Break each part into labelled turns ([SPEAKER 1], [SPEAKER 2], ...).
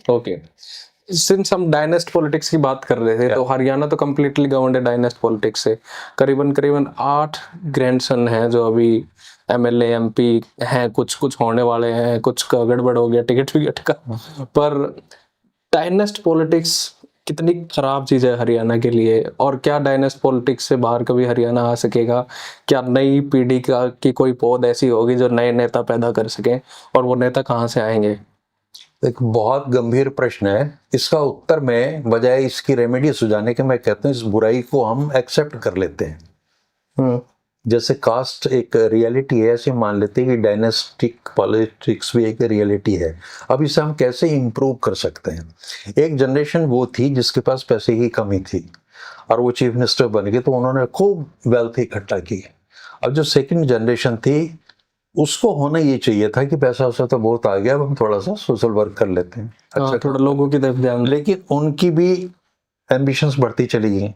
[SPEAKER 1] Okay, since हम डायनेस्ट politics की बात कर रहे थे, तो हरियाणा तो कम्प्लीटली गवर्नड है डायनेस्ट पॉलिटिक्स से। करीबन करीबन 8 ग्रैंडसन हैं जो अभी एमएलए एमपी हैं, कुछ कुछ होने वाले हैं, कुछ का गड़बड़ हो गया टिकट विकट का। पर डायनेस्ट पॉलिटिक्स कितनी खराब चीज है हरियाणा के लिए, और क्या डायनेस्ट पॉलिटिक्स से बाहर कभी हरियाणा आ सकेगा? क्या नई पीढ़ी का की कोई पौध ऐसी होगी जो नए नेता पैदा कर सके, और वो नेता कहाँ से आएंगे?
[SPEAKER 2] एक बहुत गंभीर प्रश्न है। इसका उत्तर मैं बजाय इसकी रेमेडी सुझाने के मैं कहता हूँ इस बुराई को हम एक्सेप्ट कर लेते हैं। जैसे कास्ट एक रियलिटी है, ऐसे मान लेते हैं कि डायनेस्टिक पॉलिटिक्स भी एक रियलिटी है। अब इसे हम कैसे इम्प्रूव कर सकते हैं? एक जनरेशन वो थी जिसके पास पैसे की कमी थी और वो चीफ मिनिस्टर बन गए, तो उन्होंने खूब वेल्थ इकट्ठा की। अब जो सेकंड जनरेशन थी उसको होना ये चाहिए था कि पैसा वैसा तो बहुत आ गया, अब हम थोड़ा सा सोशल वर्क कर लेते हैं,
[SPEAKER 1] अच्छा थोड़ा लोगों की तरफ ध्यान।
[SPEAKER 2] लेकिन उनकी भी एम्बिशंस बढ़ती चली गई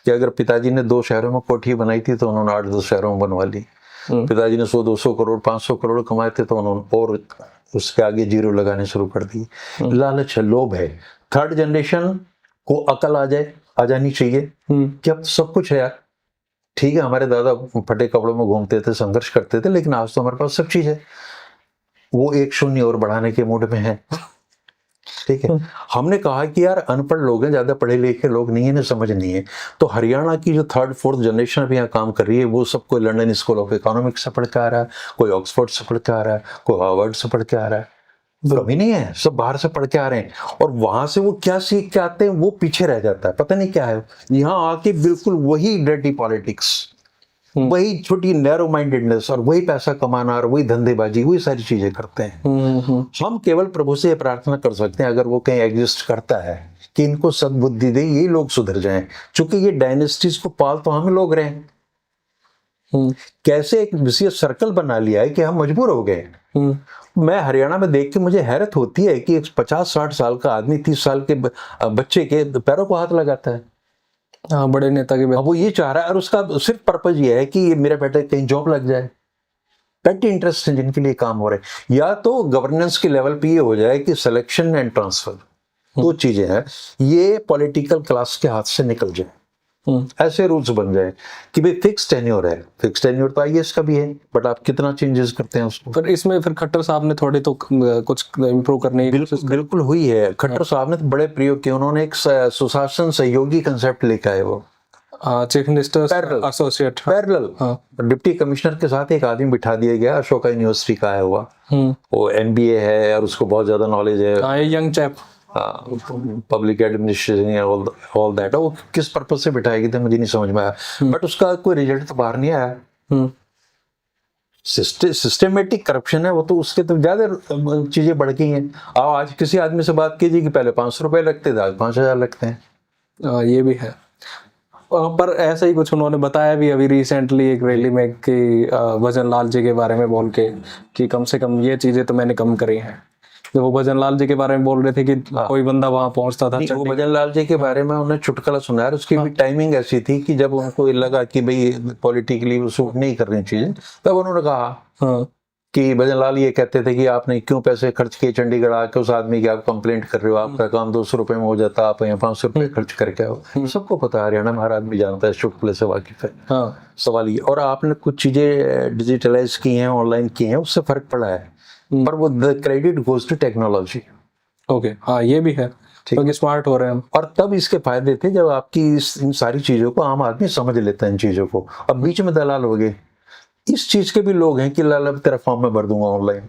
[SPEAKER 2] कि अगर पिताजी ने 2 शहरों में कोठी बनाई थी तो उन्होंने 8-10 शहरों में बनवा ली। पिताजी ने 100-200 करोड़ 500 करोड़ कमाए थे तो उन्होंने और उसके आगे जीरो लगाने शुरू कर दी। लालच है, लोभ है। थर्ड जनरेशन को अकल आ जानी चाहिए कि अब सब कुछ है यार। ठीक है, हमारे दादा फटे कपड़ों में घूमते थे, संघर्ष करते थे, लेकिन आज तो हमारे पास सब चीज है। वो 1 शून्य और बढ़ाने के मूड में है। ठीक है, हमने कहा कि यार अनपढ़ लोग हैं, ज्यादा पढ़े लिखे लोग नहीं है, इन्हें समझ नहीं है। तो हरियाणा की जो 3rd-4th जनरेशन अभी यहाँ काम कर रही है, वो सब कोई लंदन स्कूल ऑफ इकोनॉमिक्स से पढ़ के आ रहा है, कोई ऑक्सफोर्ड से पढ़ के आ रहा है, कोई हार्वर्ड से पढ़ के आ रहा है। कमी नहीं है, सब बाहर से पढ़ के आ रहे हैं, और वहां से वो क्या सीख के आते हैं वो पीछे रह जाता है, पता नहीं क्या है। यहाँ आके बिल्कुल वही डर्टी पॉलिटिक्स, वही छोटी नैरो माइंडेडनेस, और वही पैसा कमाना, और वही धंधेबाजी, वही सारी चीजें करते हैं। हम केवल प्रभु से प्रार्थना कर सकते हैं, अगर वो कहीं एग्जिस्ट करता है, कि इनको सद्बुद्धि दे, ये लोग सुधर जाएं, क्योंकि ये डायनेस्टीज को पाल तो हम लोग रहे हैं। कैसे एक विशेष सर्कल बना लिया है कि हम मजबूर हो गए। मैं हरियाणा में देख के मुझे हैरत होती है कि एक 50-60 साल का आदमी 30 साल के बच्चे के पैरों को हाथ लगाता है।
[SPEAKER 1] हाँ, बड़े नेता के
[SPEAKER 2] वो ये चाह रहा है, और उसका सिर्फ पर्पज ये है कि ये मेरा बेटा कहीं जॉब लग जाए। पेटी इंटरेस्ट है जिनके लिए काम हो रहे हैं। या तो गवर्नेंस के लेवल पे ये हो जाए कि सिलेक्शन एंड ट्रांसफर, 2 चीजें हैं, ये पॉलिटिकल क्लास के हाथ से निकल जाए। ऐसे रूल्स बन जाए कि भाई फिक्स टेन्योर है। फिक्स टेन्योर तो आईएएस का भी है, बट आप कितना चेंजेस करते हैं उसको।
[SPEAKER 1] पर इसमें फिर खट्टर साहब ने थोड़े तो कुछ इम्प्रूव करने की कोशिश
[SPEAKER 2] बिल्कुल हुई है। खट्टर साहब ने तो बड़े प्रयोग किए। उन्होंने एक सुशासन सहयोगी कंसेप्ट लिखा है, वो
[SPEAKER 1] chief minister associate
[SPEAKER 2] parallel. Deputy commissioner के साथ एक आदमी बिठा दिया गया, अशोका यूनिवर्सिटी का आया हुआ, वो एमबीए है और उसको बहुत ज्यादा नॉलेज है,
[SPEAKER 1] young chap,
[SPEAKER 2] public administration all that. वो किस पर्पज से बिठाएगी थी मुझे नहीं समझ में आया, बट उसका कोई रिजल्ट तो बाहर नहीं आया। सिस्टमेटिक करप्शन है वो, तो उसके तो ज्यादा चीजें बढ़ गई हैं। आज किसी आदमी से बात कीजिए कि पहले 500 रुपए लगते थे, आज 5000 लगते हैं।
[SPEAKER 1] ये भी है। पर ऐसा ही कुछ उन्होंने बताया भी अभी रिसेंटली एक रैली में कि भजन लाल जी के बारे में बोल के कि कम से कम ये चीजें तो मैंने कम करी हैं। जब वो भजन लाल जी के बारे में बोल रहे थे कि कोई बंदा वहां पहुंचता था,
[SPEAKER 2] वो भजन लाल जी के बारे में उन्होंने चुटकुला सुनाया, उसकी भी टाइमिंग ऐसी थी कि जब उनको लगा कि भाई पॉलिटिकली वो सूट नहीं कर रही चीजें, तब उन्होंने कहा कि भजन लाल ये कहते थे कि आपने क्यों पैसे खर्च किए चंडीगढ़ आके उस आदमी की, आप कंप्लेंट कर रहे हो, आपका काम 200 रुपए में हो जाता, आप यहाँ 500 रुपए खर्च करके आओ। सबको पता है, हरियाणा में हर आदमी जानता है, चुटकुले से वाकिफ है। सवाल ये, और आपने कुछ चीजें डिजिटलाइज की हैं, ऑनलाइन की हैं, उससे फर्क पड़ा है, पर वो the credit goes to technology.
[SPEAKER 1] Okay, हाँ ये भी है, क्योंकि स्मार्ट हो रहे हैं हम।
[SPEAKER 2] और तब इसके फायदे थे जब आपकी इन सारी चीजों को आम आदमी समझ लेता है इन चीजों को। अब बीच में दलाल हो गए। इस चीज के भी लोग हैं कि लाल अब तेरा फॉर्म में भर दूंगा ऑनलाइन।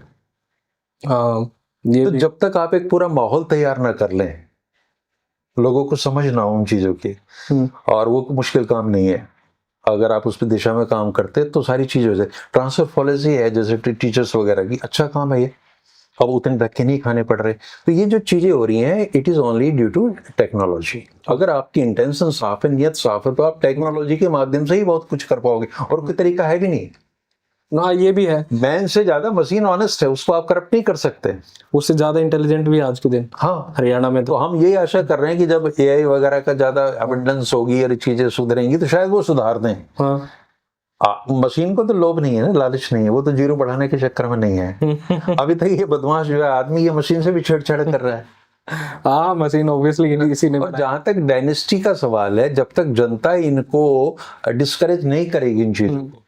[SPEAKER 2] तो जब तक आप एक पूरा माहौल तैयार ना कर लें, लोगों को समझ ना हो उन चीजों की, और वो मुश्किल काम नहीं है। अगर आप उस दिशा में काम करते तो सारी चीज हो जाए। ट्रांसफर पॉलिसी है जैसे टीचर्स वगैरह की, अच्छा काम है ये, अब उतने धक्के नहीं खाने पड़ रहे। तो ये जो चीजें हो रही हैं, it is only due to technology. अगर आपकी इंटेंशन साफ है, नियत साफ है, तो आप टेक्नोलॉजी के माध्यम से ही बहुत कुछ कर पाओगे, और कोई तरीका है भी नहीं।
[SPEAKER 1] ना ये भी है,
[SPEAKER 2] मैन से ज्यादा मशीन ऑनेस्ट है, उसको आप करप्ट नहीं कर सकते।
[SPEAKER 1] उससे ज्यादा इंटेलिजेंट भी आज के दिन हरियाणा में।
[SPEAKER 2] तो हम यही आशा कर रहे हैं कि जब एआई वगैरह का ज्यादा अबंडेंस होगी और चीजें सुधरेंगी तो शायद वो सुधार दें। मशीन को तो लोभ नहीं है ना, लालच नहीं है, वो तो जीरो बढ़ाने के चक्कर में नहीं है। अभी तक ये बदमाश जो है आदमी, ये मशीन से भी छेड़छाड़ कर रहा है।
[SPEAKER 1] हाँ, मशीन ऑब्वियसली इसी ने
[SPEAKER 2] और जहां तक डायनेस्टी का सवाल है, जब तक जनता इनको डिस्करेज नहीं करेगी इन चीजों को,